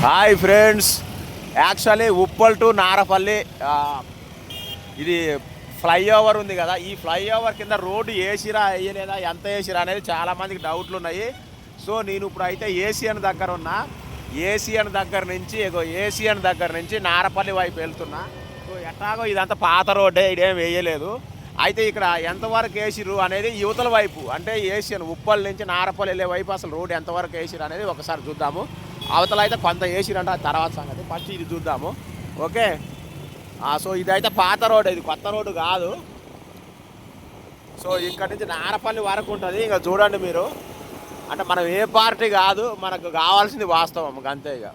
Hi friends, actually Uppal to Narapally ఇది flyover ఉంది కదా. ఈ ఫ్లైఓవర్ కింద రోడ్డు వేసిరా వేయలేదా, ఎంత వేసిరా అనేది చాలామందికి డౌట్లు ఉన్నాయి. సో నేను ఇప్పుడు అయితే ఏసియన్ దగ్గర ఉన్నా. ఏసియన్ దగ్గర నుంచి నారపల్లి వైపు వెళ్తున్నా. సో ఎట్లాగో ఇదంతా పాత రోడ్డే, ఇదేం వేయలేదు. అయితే ఇక్కడ ఎంతవరకు వేసిరు అనేది యువతల వైపు, అంటే ఏసియన్ ఉప్పల్ నుంచి నారపల్లి వెళ్ళే వైపు అసలు రోడ్డు ఎంతవరకు వేసిరు అనేది ఒకసారి చూద్దాము. అవతల అయితే కొంత వేసిరంట, తర్వాత సంగతి. ఫస్ట్ ఇది చూద్దాము, ఓకే. సో ఇదైతే పాత రోడ్, ఇది కొత్త రోడ్డు కాదు. సో ఇక్కడ నుంచి నారపల్లి వరకు ఉంటుంది. ఇంకా చూడండి మీరు, అంటే మనం ఏ పార్టీ కాదు, మనకు కావాల్సింది వాస్తవం, అంతే. ఇక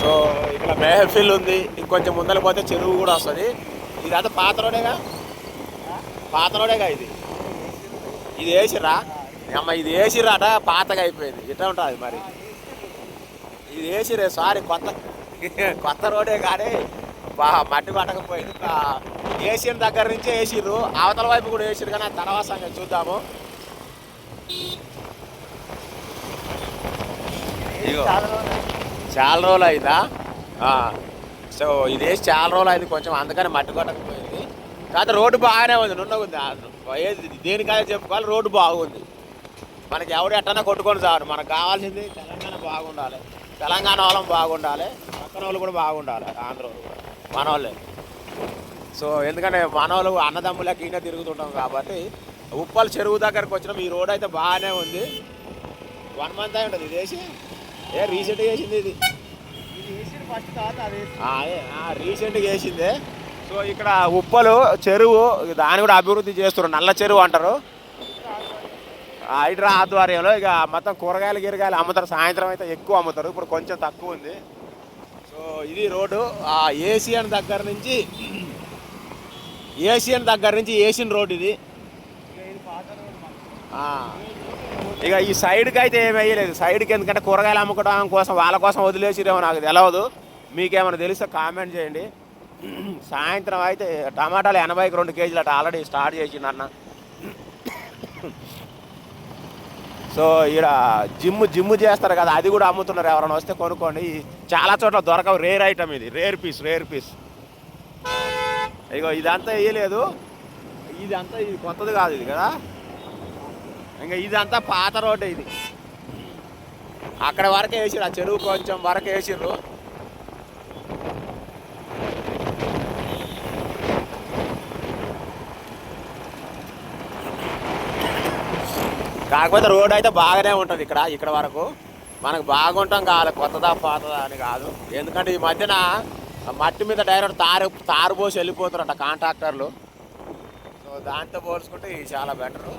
సో ఇక్కడ మెహఫిల్ ఉంది, ఇంకొంచెం ముందర పోతే చెరువు కూడా వస్తుంది. ఇదంతా పాత రోడేగా, ఇది వేసిర్రా అమ్మ, ఇది వేసిర్రాట, పాతగా అయిపోయింది. ఇట్లా ఉంటుంది మరి, ఇది వేసిరే. సారీ, కొత్త రోడే కానీ మట్టి పట్టకపోయింది. ఏసియన్ దగ్గర నుంచే వేసిర్రు, అవతల వైపు కూడా వేసిర్రు, కానీ తర్వాత సంగతి చూద్దాము. ఇగో చాలా రోజులు అయిందా. సో ఇది వేసి చాలా రోజులు అయింది కొంచెం, అందుకని మట్టి కొట్టకపోయింది. కాకపోతే రోడ్డు బాగానే ఉంది, ఉంది. దేనికైనా చెప్పుకోవాలి, రోడ్డు బాగుంది. మనకి ఎవరు ఎట్టన్నా కొట్టుకొని చాలు, మనకు కావాల్సింది తెలంగాణ బాగుండాలి, తెలంగాణ వాళ్ళం బాగుండాలి, పక్కన వాళ్ళు కూడా బాగుండాలి, ఆంధ్ర వాళ్ళు కూడా, మన వాళ్ళే. సో ఎందుకంటే మన వాళ్ళు అన్నదమ్ములకి ఇంకా తిరుగుతుంటాం కాబట్టి. ఉప్పల్ చెరువు దగ్గరకు వచ్చినాం. ఈ రోడ్ అయితే బాగానే ఉంది. 1 month అయి ఉంటుంది ఇది వేసి. రీసెంట్గా వేసింది ఇది, రీసెంట్గా వేసిందే. సో ఇక్కడ ఉప్పలు చెరువు, దాన్ని కూడా అభివృద్ధి చేస్తున్నారు, నల్ల చెరువు అంటారు. హైడ్రా ఆధ్వర్యంలో ఇక మొత్తం కూరగాయలు అమ్ముతారు. సాయంత్రం అయితే ఎక్కువ అమ్ముతారు, ఇప్పుడు కొంచెం తక్కువ ఉంది. సో ఇది రోడ్డు. ఏసియన్ దగ్గర నుంచి ఏసియన్ రోడ్ ఇది. ఇక ఈ సైడ్కి అయితే ఏమి వేయలేదు, సైడ్కి ఎందుకంటే కూరగాయలు అమ్ముకోవడం కోసం, వాళ్ళ కోసం వదిలేసిరేమో నాకు తెలియదు. మీకేమైనా తెలిస్తే కామెంట్ చేయండి. సాయంత్రం అయితే టమాటాలు 80కి 2 kgs అట ఆల్రెడీ స్టార్ట్ చేసిండన్న. సో ఈడ జిమ్ చేస్తారు కదా, అది కూడా అమ్ముతున్నారు. ఎవరైనా వస్తే కొనుక్కోండి. చాలా చోట్ల దొరకవు, రేర్ ఐటమ్ ఇది, రేర్ పీస్. ఇగో ఇదంతా వేయలేదు, ఇది కొత్తది కాదు ఇది కదా. ఇంకా ఇదంతా పాత రోడ్డే ఇది. అక్కడ వరకే వేసిర్రు, ఆ చెరువు కొంచెం వరకు వేసిర్రు. కాకపోతే రోడ్ అయితే బాగానే ఉంటుంది ఇక్కడ వరకు. మనకు బాగుంటాం కాదు, కొత్తదా పాతదా అని కాదు. ఎందుకంటే ఈ మధ్యన మట్టి మీద డైరెక్ట్ తారు పోసి వెళ్ళిపోతారంట కాంట్రాక్టర్లు. సో దాంతో పోల్చుకుంటే ఇది చాలా బెటరు.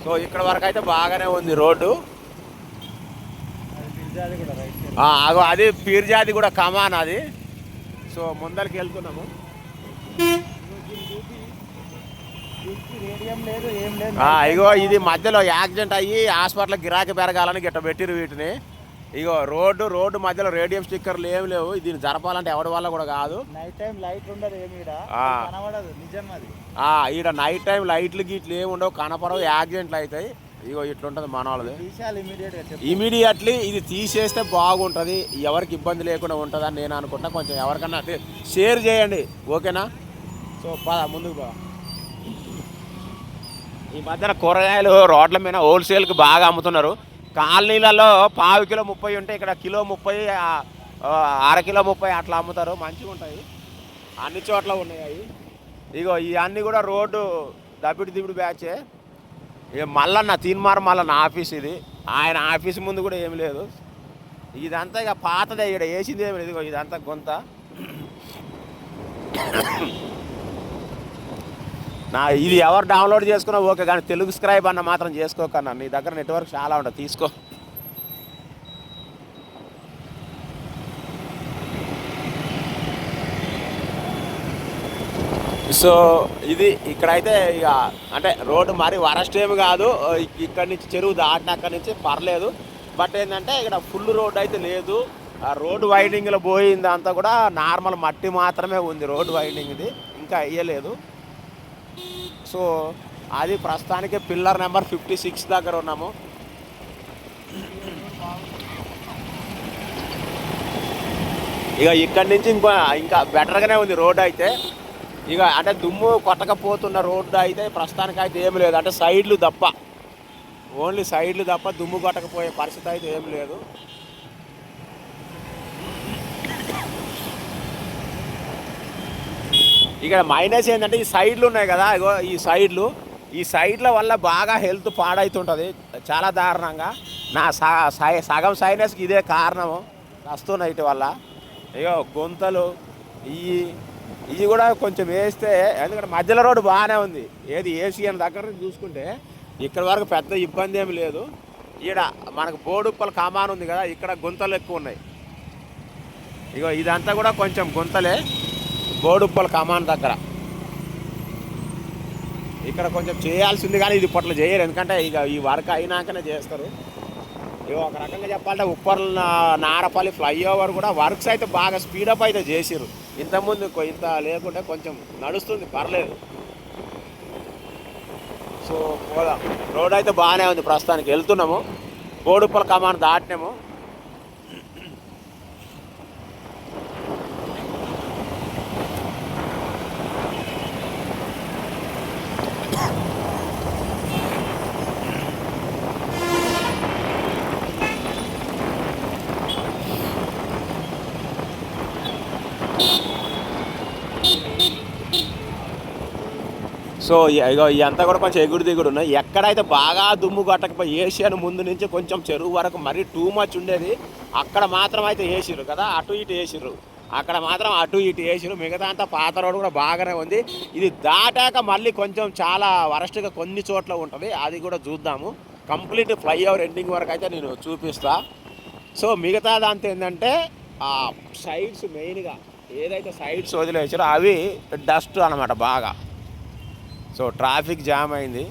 సో ఇక్కడ వరకు అయితే బాగానే ఉంది రోడ్డు. అది పీర్జాది కూడా కమాన్ అది. సో ముందరికి వెళ్తున్నాము. ఇగో ఇది మధ్యలో యాక్సిడెంట్ అయ్యి హాస్పిటల్ గిరాకీ పెరగాలని గిట్ట పెట్టిరు వీటిని. ఇగో రోడ్డు మధ్యలో రేడియం స్టిక్కర్లు ఏమి లేవు. దీన్ని జరపాలంటే ఎవరి వల్ల కూడా కాదు. ఈడ నైట్ టైం లైట్లు గీట్లు ఏమి ఉండవు, కనపడవు, యాక్సిడెంట్లు అవుతాయి. ఇగో ఇట్లుంటుంది మన వాళ్ళది. ఇమీడియట్లీ ఇది తీసేస్తే బాగుంటుంది, ఎవరికి ఇబ్బంది లేకుండా ఉంటుంది అని నేను అనుకుంటా. కొంచెం ఎవరికన్నా షేర్ చేయండి, ఓకేనా. సో ముందుకు బా. ఈ మధ్యన కూరగాయలు రోడ్ల మీద హోల్సేల్కి బాగా అమ్ముతున్నారు. కాలనీలలో ½ కిలో 30 ఉంటే ఇక్కడ కిలో 30, అర కిలో 30 అట్లా అమ్ముతారు. మంచిగా ఉంటాయి, అన్ని చోట్ల ఉన్నాయి. ఇగో ఇవన్నీ కూడా రోడ్డు దబ్బిడి బ్యాచే. ఇక తీన్మార్ మల్లన్న ఆఫీస్ ఇది. ఆయన ఆఫీస్ ముందు కూడా ఏమి లేదు. ఇదంతా ఇక పాతదే, ఇక్కడ వేసింది ఏమి లేదు. ఇగో ఇదంతా గొంత. ఇది ఎవరు డౌన్లోడ్ చేసుకున్నా ఓకే, కానీ తెలుగు స్క్రైబ్ అన్న మాత్రం చేసుకోకన్నా. నీ దగ్గర నెట్వర్క్ చాలా ఉంటుంది, తీసుకో. సో ఇది ఇక్కడైతే ఇక అంటే రోడ్డు మరి వరస్ట్ ఏమి కాదు. ఇక్కడి నుంచి చెరువు దాటిన అక్కడి నుంచి పర్లేదు. బట్ ఏంటంటే ఇక్కడ ఫుల్ రోడ్డు అయితే లేదు. ఆ రోడ్డు వైండింగ్లో పోయింది అంతా కూడా నార్మల్ మట్టి మాత్రమే ఉంది. రోడ్డు వైండింగ్ది ఇంకా అయ్యలేదు. సో అది ప్రస్తుతానికి పిల్లర్ నెంబర్ 56 దగ్గర ఉన్నాము. ఇక ఇక్కడి నుంచి ఇంకా బెటర్గానే ఉంది రోడ్ అయితే. ఇక అంటే దుమ్ము కొట్టకపోతున్న రోడ్డు అయితే ప్రస్తుతానికి అయితే ఏమి లేదు, అంటే సైడ్లు తప్ప, ఓన్లీ సైడ్లు తప్ప దుమ్ము కొట్టకపోయే పరిస్థితి అయితే ఏమి లేదు. ఇక్కడ మైనస్ ఏంటంటే ఈ సైడ్లు ఉన్నాయి కదా, ఇగో ఈ సైడ్ల వల్ల బాగా హెల్త్ పాడవుతుంటుంది చాలా దారుణంగా. నా సగం సైనస్కి ఇదే కారణము వస్తున్నాయి ఇటు వల్ల. ఇగో గుంతలు ఇవి కూడా కొంచెం వేస్తే, ఎందుకంటే మధ్యలో రోడ్డు బాగానే ఉంది, ఏది ఏసీఎన్ దగ్గర నుంచి చూసుకుంటే ఇక్కడ వరకు పెద్ద ఇబ్బంది ఏమి లేదు. ఈడ మనకు బోడుప్పల కమాన్ ఉంది కదా, ఇక్కడ గుంతలు ఎక్కువ ఉన్నాయి. ఇగో ఇదంతా కూడా కొంచెం గుంతలే బోడుప్పల కమాన్ దగ్గర. ఇక్కడ కొంచెం చేయాల్సింది కానీ ఇది ఇప్పట్లో చేయరు, ఎందుకంటే ఇక ఈ వర్క్ అయినాకనే చేస్తారు. ఇక ఒక రకంగా చెప్పాలంటే ఉప్పర్ల నారపల్లి ఫ్లైఓవర్ కూడా వర్క్స్ అయితే బాగా స్పీడప్ అయితే చేసిర్రు. ఇంతకుముందు ఇంత లేకుంటే కొంచెం నడుస్తుంది, పర్లేదు. సో పోదాం, రోడ్ అయితే బాగానే ఉంది ప్రస్తుతానికి. వెళ్తున్నాము, బోడుప్పల కమాన్ దాటినాము. సో ఇగో ఇదంతా కూడా కొంచెం ఎగుడు దిగుడు ఉన్నాయి. ఎక్కడైతే బాగా దుమ్ము కొట్టకపోయి ఏషియన్ ముందు నుంచి కొంచెం చెరువు వరకు మరీ టూ మచ్ ఉండేది, అక్కడ మాత్రం అయితే వేసిర్రు కదా, అటు ఇటు వేసిర్రు, అక్కడ మాత్రం అటు ఇటు వేసిర్రు. మిగతా అంతా పాత రోడ్డు కూడా బాగానే ఉంది. ఇది దాటాక మళ్ళీ కొంచెం చాలా వరస్ట్గా కొన్ని చోట్ల ఉంటుంది, అది కూడా చూద్దాము. కంప్లీట్ ఫ్లైఓవర్ ఎండింగ్ వరకు అయితే నేను చూపిస్తా. సో మిగతా దాంతో ఏంటంటే ఆ సైడ్స్ మెయిన్గా ఏదైతే సైడ్స్ వదిలేసారో అవి డస్ట్ అనమాట బాగా. సో ట్రాఫిక్ జామ్ అయింది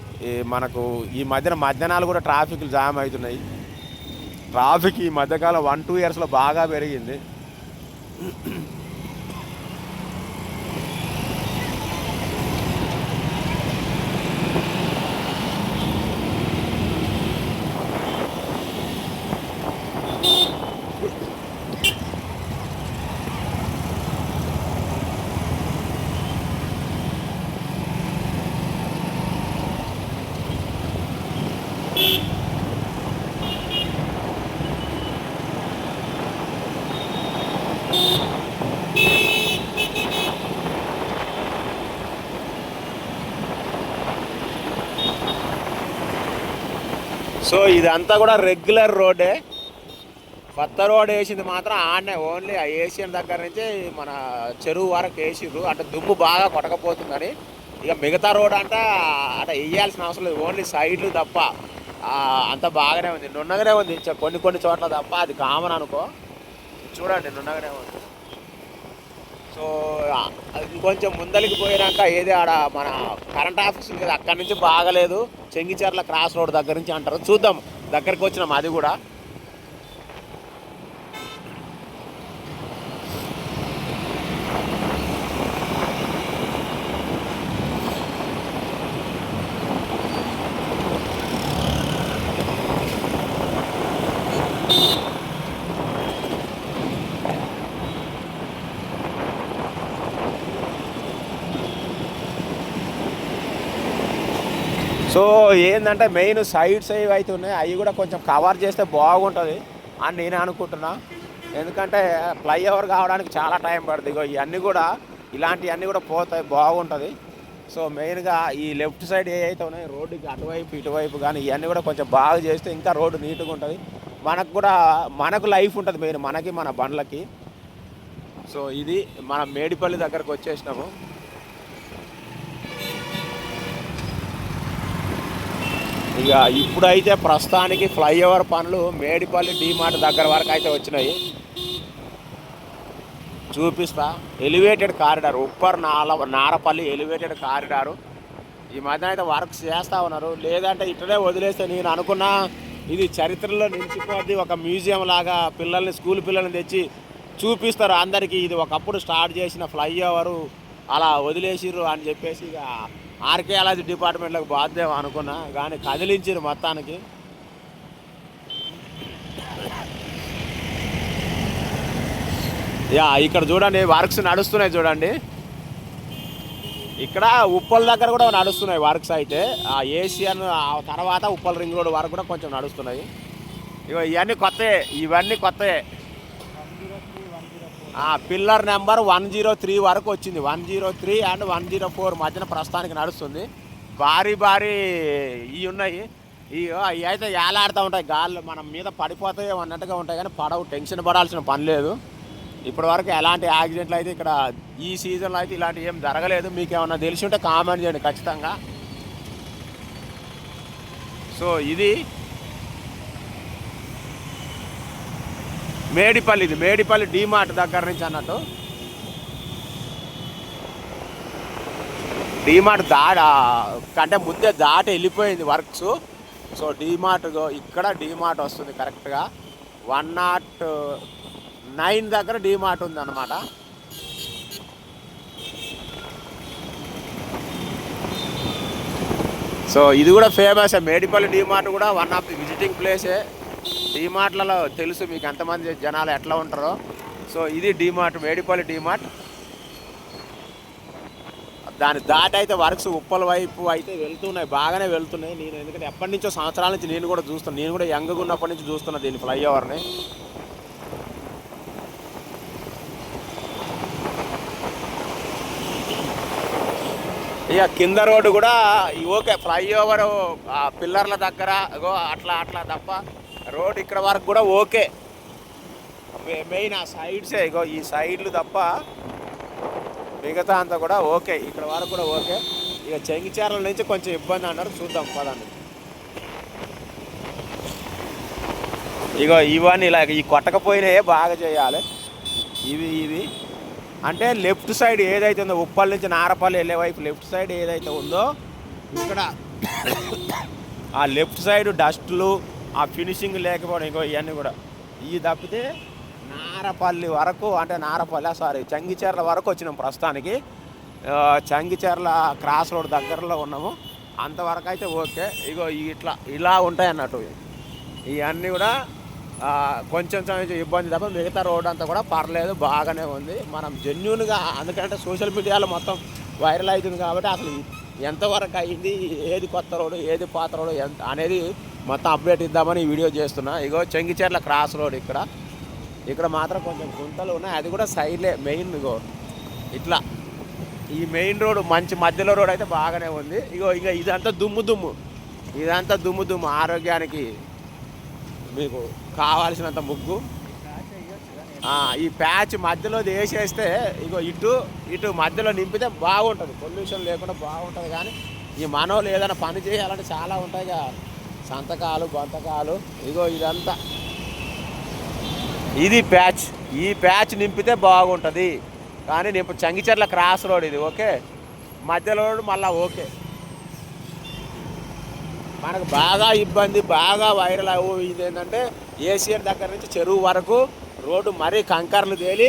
మనకు. ఈ మధ్యాహ్నాలు కూడా ట్రాఫిక్ జామ్ అవుతున్నాయి. ట్రాఫిక్ ఈ మధ్యకాలం 1-2 ఇయర్స్లో బాగా పెరిగింది. సో ఇదంతా కూడా రెగ్యులర్ రోడ్డే. కొత్త రోడ్ వేసింది మాత్రం ఆడనే ఓన్లీ ఆ ఏషియన్ దగ్గర నుంచి మన చెరువు వరకు వేసిర్రు, అంటే దుమ్ము బాగా కొట్టకపోతుందని. ఇక మిగతా రోడ్ అంటే వేయాల్సిన అవసరం లేదు, ఓన్లీ సైడ్లు తప్ప అంత బాగానే ఉంది, నున్నగానే ఉంది. కొన్ని చోట్ల తప్ప అది కామన్ అనుకో. చూడండి నున్నగానే ఉంది. సో ఇంకొంచెం ముందలికి పోయినాక ఏది ఆడ మన కరెంట్ ఆఫీస్ ఉంది కదా, అక్కడి నుంచి బాగలేదు. చెంగిచెర్ల క్రాస్ రోడ్ దగ్గర నుంచి అంటారు, చూద్దాం. దగ్గరికి వచ్చినాం అది కూడా. సో ఏంటంటే మెయిన్ సైడ్స్ ఏవి అయితే ఉన్నాయి అవి కూడా కొంచెం కవర్ చేస్తే బాగుంటుంది అని నేను అనుకుంటున్నా. ఎందుకంటే ఫ్లైఓవర్ కావడానికి చాలా టైం పడుతుంది. ఇగో ఇవన్నీ కూడా ఇలాంటివన్నీ కూడా పోతాయి, బాగుంటుంది. సో మెయిన్గా ఈ లెఫ్ట్ సైడ్ ఏ అయితే ఉన్నాయి రోడ్డుకి అటువైపు ఇటువైపు కానీ ఇవన్నీ కూడా కొంచెం బాగా చేస్తే ఇంకా రోడ్డు నీట్గా ఉంటుంది. మనకు లైఫ్ ఉంటుంది మెయిన్, మనకి మన బండ్లకి. సో ఇది మన మేడిపల్లి దగ్గరకు వచ్చేసినాము. ఇక ఇప్పుడైతే ప్రస్తుతానికి ఫ్లైఓవర్ పనులు మేడిపల్లి డిమార్ట్ దగ్గర వరకు అయితే వచ్చినాయి, చూపిస్తా. Elevated corridor Uppal Narapally elevated corridor ఈ మధ్యన అయితే వర్క్స్ చేస్తూ ఉన్నారు. లేదంటే ఇట్లనే వదిలేస్తే నేను అనుకున్నా ఇది చరిత్రలో నిలిచిపోద్ది, ఒక మ్యూజియం లాగా స్కూల్ పిల్లల్ని తెచ్చి చూపిస్తారు అందరికీ. ఇది ఒకప్పుడు స్టార్ట్ చేసిన ఫ్లైఓవరు అలా వదిలేసిర్రు అని చెప్పేసి ఇక ఆర్కియాలజీ డిపార్ట్మెంట్లకు బాధ్యం అనుకున్నా, కానీ కదిలించారు మొత్తానికి. యా ఇక్కడ చూడండి వర్క్స్ నడుస్తున్నాయి చూడండి. ఇక్కడ ఉప్పల్ దగ్గర కూడా నడుస్తున్నాయి వర్క్స్ అయితే. ఆ ఏషియన్ తర్వాత ఉప్పల్ రింగ్ రోడ్ వరకు కూడా కొంచెం నడుస్తున్నాయి. ఇవన్నీ కొత్తయే, ఇవన్నీ కొత్తయే. పిల్లర్ నెంబర్ 103 వరకు వచ్చింది. 103 అండ్ 104 మధ్యన ప్రస్తుతానికి నడుస్తుంది. భారీ ఇవి ఉన్నాయి. ఇవి అయితే ఏలాడుతూ ఉంటాయి గాల్లో, మనం మీద పడిపోతాయో అన్నట్టుగా ఉంటాయి కానీ పడవు, టెన్షన్ పడాల్సిన పని లేదు. ఇప్పటి వరకు ఎలాంటి యాక్సిడెంట్లు అయితే ఇక్కడ ఈ సీజన్లో అయితే ఇలాంటివి ఏం జరగలేదు. మీకు ఏమన్నా తెలిసి ఉంటే కామెంట్ చేయండి ఖచ్చితంగా. సో ఇది మేడిపల్లి, ఇది మేడిపల్లి డీమార్ట్ దగ్గర నుంచి అన్నట్టు. డీమార్ట్ కంటే ముందే దాటి వెళ్ళిపోయింది వర్క్స్. సో డీమార్ట్ ఇక్కడ డీమార్ట్ వస్తుంది కరెక్ట్గా 109 దగ్గర డీమార్ట్ ఉంది అన్నమాట. సో ఇది కూడా ఫేమస్. మేడిపల్లి డీమార్ట్ కూడా వన్ ఆఫ్ ది విజిటింగ్ ప్లేసే. డీమార్ట్లలో తెలుసు మీకు ఎంతమంది జనాలు ఎట్లా ఉంటారో. సో ఇది డీమార్ట్, మేడిపల్లి డీమార్ట్. దాని దాటి అయితే వర్క్స్ ఉప్పల వైపు అయితే వెళ్తున్నాయి, బాగానే వెళ్తున్నాయి. నేను ఎందుకంటే ఎప్పటి నుంచో సంవత్సరాల నుంచి నేను కూడా చూస్తున్నాను, నేను కూడా యంగ్గా ఉన్నప్పటి నుంచి చూస్తున్నా దీని ఫ్లైఓవర్ని. ఇక కింద రోడ్డు కూడా ఓకే, ఫ్లైఓవర్ పిల్లర్ల దగ్గర అట్లా తప్ప రోడ్ ఇక్కడ వరకు కూడా ఓకే. మెయిన్ ఆ సైడ్సే ఈ సైడ్లు తప్ప మిగతా అంతా కూడా ఓకే, ఇక్కడ వరకు కూడా ఓకే. ఇక చెంగిచేర్ల నుంచి కొంచెం ఇబ్బంది అన్నారు, చూద్దాం పదండి. ఇవన్నీ ఇలా ఈ కొట్టకపోయినాయే బాగా చేయాలి. ఇవి అంటే లెఫ్ట్ సైడ్ ఏదైతే ఉందో ఉప్పల్ నుంచి నారపల్లి వెళ్ళే వైపు లెఫ్ట్ సైడ్ ఏదైతే ఉందో ఇక్కడ ఆ లెఫ్ట్ సైడ్ డస్ట్లు, ఆ ఫినిషింగ్ లేకపోవడం ఇవన్నీ కూడా ఇవి తప్పితే నారపల్లి వరకు, అంటే చంగిచెర్ల వరకు వచ్చినాం ప్రస్తుతానికి. చంగిచెర్ల క్రాస్ రోడ్ దగ్గరలో ఉన్నాము, అంతవరకు అయితే ఓకే. ఇలా ఉంటాయి అన్నట్టు. ఇవన్నీ కూడా కొంచెం ఇబ్బంది తప్ప మిగతా రోడ్ అంతా కూడా పర్లేదు, బాగానే ఉంది. మనం జెన్యూన్గా, అందుకంటే సోషల్ మీడియాలో మొత్తం వైరల్ అవుతుంది కాబట్టి అసలు ఎంతవరకు అయింది, ఏది కొత్త రోడ్డు ఏది పాత రోడ్డు అనేది మొత్తం అప్డేట్ ఇద్దామని ఈ వీడియో చేస్తున్నా. చెంగిచెర్ల క్రాస్ రోడ్ ఇక్కడ మాత్రం కొంచెం గుంతలు ఉన్నాయి, అది కూడా సైడ్లే మెయిన్. ఇట్లా ఈ మెయిన్ రోడ్ మంచి మధ్యలో రోడ్ అయితే బాగానే ఉంది. ఇదంతా దుమ్ము ఆరోగ్యానికి మీకు కావాల్సినంత ముగ్గు. ఈ ప్యాచ్ మధ్యలో వేసేస్తే ఇటు మధ్యలో నింపితే బాగుంటుంది, పొల్యూషన్ లేకుండా బాగుంటుంది. కానీ ఈ మనోళ్ళు ఏదైనా పని చేయాలంటే చాలా ఉంటాయి కదా, సంతకాలు బొంతకాలు. ఇదంతా ఇది ప్యాచ్, ఈ ప్యాచ్ నింపితే బాగుంటుంది. కానీ చంగిచెర్ల క్రాస్ రోడ్ ఇది ఓకే, మధ్యలో రోడ్ మళ్ళీ ఓకే. మనకు బాగా ఇబ్బంది, బాగా వైరల్ ఇది ఏంటంటే ఏషియన్ దగ్గర నుంచి చెరువు వరకు రోడ్డు మరీ కంకర్లు తేలి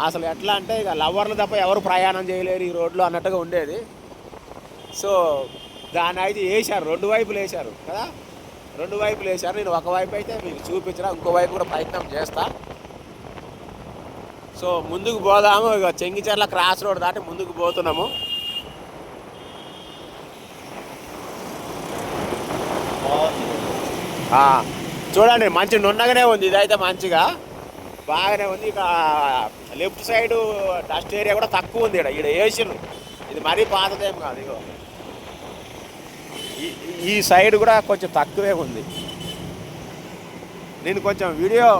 అసలు ఎట్లా అంటే ఇక లవర్లు తప్ప ఎవరు ప్రయాణం చేయలేరు ఈ రోడ్లో అన్నట్టుగా ఉండేది. సో దాన్ని అయితే వేశారు, 2 వైపులు వేశారు కదా, 2 వైపులు వేశారు. నేను ఒకవైపు అయితే మీకు చూపించిన, ఇంకో వైపు కూడా ప్రయత్నం చేస్తా. సో ముందుకు పోదాము. చెంగిచెర్ల క్రాస్ రోడ్ దాటి ముందుకు పోతున్నాము. చూడండి మంచి నున్నగానే ఉంది, ఇదైతే మంచిగా బాగానే ఉంది. ఇక లెఫ్ట్ సైడ్ డస్ట్ ఏరియా కూడా తక్కువ ఉంది. ఇక్కడ వేసిరు, ఇది మరీ పాతదేం కాదు. ఈ సైడ్ కూడా కొంచెం తక్కువే ఉంది. నేను కొంచెం వీడియో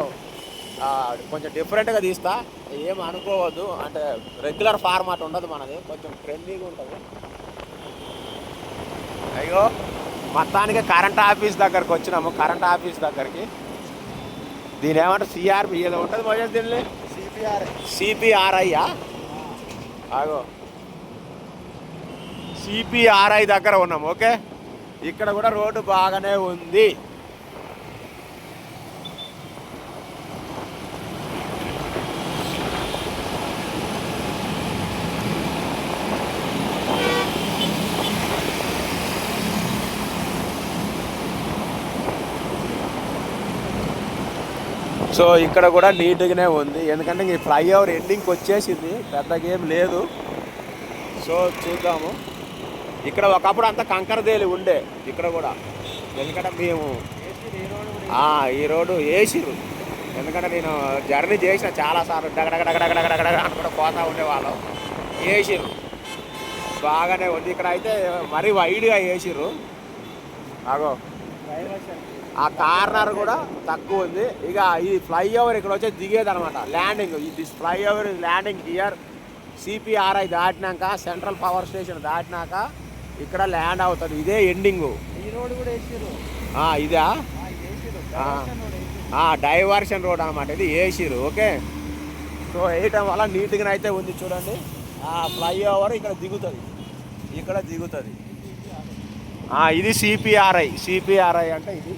కొంచెం డిఫరెంట్గా తీస్తా, ఏం అనుకోవద్దు. అంటే రెగ్యులర్ ఫార్మాట్ ఉండదు మనది, కొంచెం ట్రెండింగ్ ఉంటుంది. మొత్తానికి కరెంట్ ఆఫీస్ దగ్గరకు వచ్చినాము. కరెంట్ ఆఫీస్ దగ్గరికి దీని ఏమంటారు, సిఆర్పి ఏదో ఉంటుంది మోజన్, దీనిలో సిపిఆర్ఐయా సిపిఆర్ఐ దగ్గర ఉన్నాము. ఓకే, ఇక్కడ కూడా రోడ్డు బాగానే ఉంది. సో ఇక్కడ కూడా నీట్గానే ఉంది, ఎందుకంటే ఈ ఫ్లైఓవర్ ఎండింగ్కి వచ్చేసింది, పెద్దగా ఏం లేదు. సో చూద్దాము. ఇక్కడ ఒకప్పుడు అంతా కంకరదేలి ఉండే ఇక్కడ కూడా, ఎందుకంటే మేము ఈ రోడ్డు వేసిరు. ఎందుకంటే నేను జర్నీ చేసిన చాలాసార్లు డగడగడగడగడగడగడ అని కూడా పోతా ఉండేవాళ్ళం. వేసిర్రు బాగానే ఉంది. ఇక్కడ అయితే మరీ వైడ్గా వేసిర్రు. అగో ఆ కార్నర్ కూడా తక్కువ ఉంది. ఇక ఈ ఫ్లైఓవర్ ఇక్కడ వచ్చి దిగేది అనమాట, landing. This flyover landing here. CPRI దాటినాక, సెంట్రల్ పవర్ స్టేషన్ దాటినాక ఇక్కడ ల్యాండ్ అవుతుంది. ఇదే ఎండింగు. ఈ రోడ్ కూడా వేసిర్రు. ఇదా డైవర్షన్ రోడ్ అనమాట, ఇది వేసిరు. ఓకే, సో వేయటం వల్ల నీట్గా అయితే ఉంది. చూడండి ఆ ఫ్లైఓవర్ ఇక్కడ దిగుతుంది, ఇక్కడ దిగుతుంది. ఇది సిపిఆర్ఐ అంటే ఇది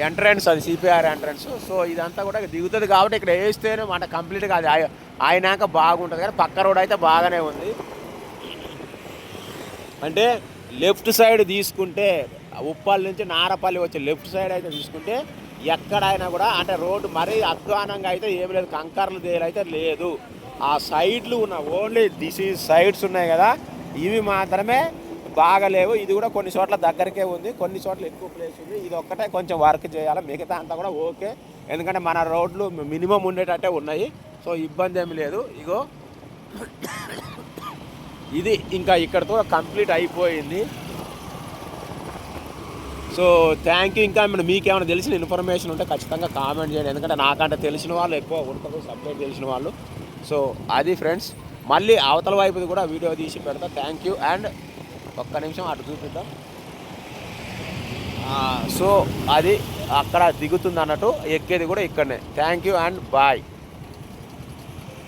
ఎంట్రన్స్, అది సిపిఆర్ ఎంట్రన్స్. సో ఇదంతా కూడా దిగుతుంది కాబట్టి ఇక్కడ వేస్తేనే మాట కంప్లీట్గా అది అయినాక బాగుంటుంది. కానీ పక్క రోడ్ అయితే బాగానే ఉంది. అంటే లెఫ్ట్ సైడ్ తీసుకుంటే ఉప్పల్ నుంచి నారపల్లి వచ్చే లెఫ్ట్ సైడ్ అయితే తీసుకుంటే ఎక్కడైనా కూడా అంటే రోడ్డు మరీ అధ్వానంగా అయితే ఏమి లేదు, కంకర్లు దేలు అయితే లేదు. ఆ సైడ్లు ఉన్న ఓన్లీ సైడ్స్ ఉన్నాయి కదా, ఇవి మాత్రమే బాగలేవు. ఇది కూడా కొన్ని చోట్ల దగ్గరికే ఉంది, కొన్ని చోట్ల ఎక్కువ ప్లేస్ ఉంది. ఇది ఒక్కటే కొంచెం వర్క్ చేయాలి, మిగతా అంతా కూడా ఓకే. ఎందుకంటే మన రోడ్లు మినిమం ఉండేటట్టే ఉన్నాయి, సో ఇబ్బంది ఏమి లేదు. ఇగో ఇది ఇంకా ఇక్కడతో కంప్లీట్ అయిపోయింది. So thank you. ఇంకా మీకేమైనా తెలిసిన ఇన్ఫర్మేషన్ ఉంటే ఖచ్చితంగా కామెంట్ చేయండి, ఎందుకంటే నాకంటే తెలిసిన వాళ్ళు ఎక్కువ ఉంటారు, సబ్జెక్ట్ తెలిసిన వాళ్ళు. సో అది ఫ్రెండ్స్, మళ్ళీ అవతల వైపుది కూడా వీడియో తీసి పెడతా. Thank you. అండ్ ఒక్క నిమిషం అటు చూపిద్దాం. సో అది అక్కడ దిగుతుంది అన్నట్టు, ఎక్కేది కూడా ఇక్కడనే. Thank you and bye.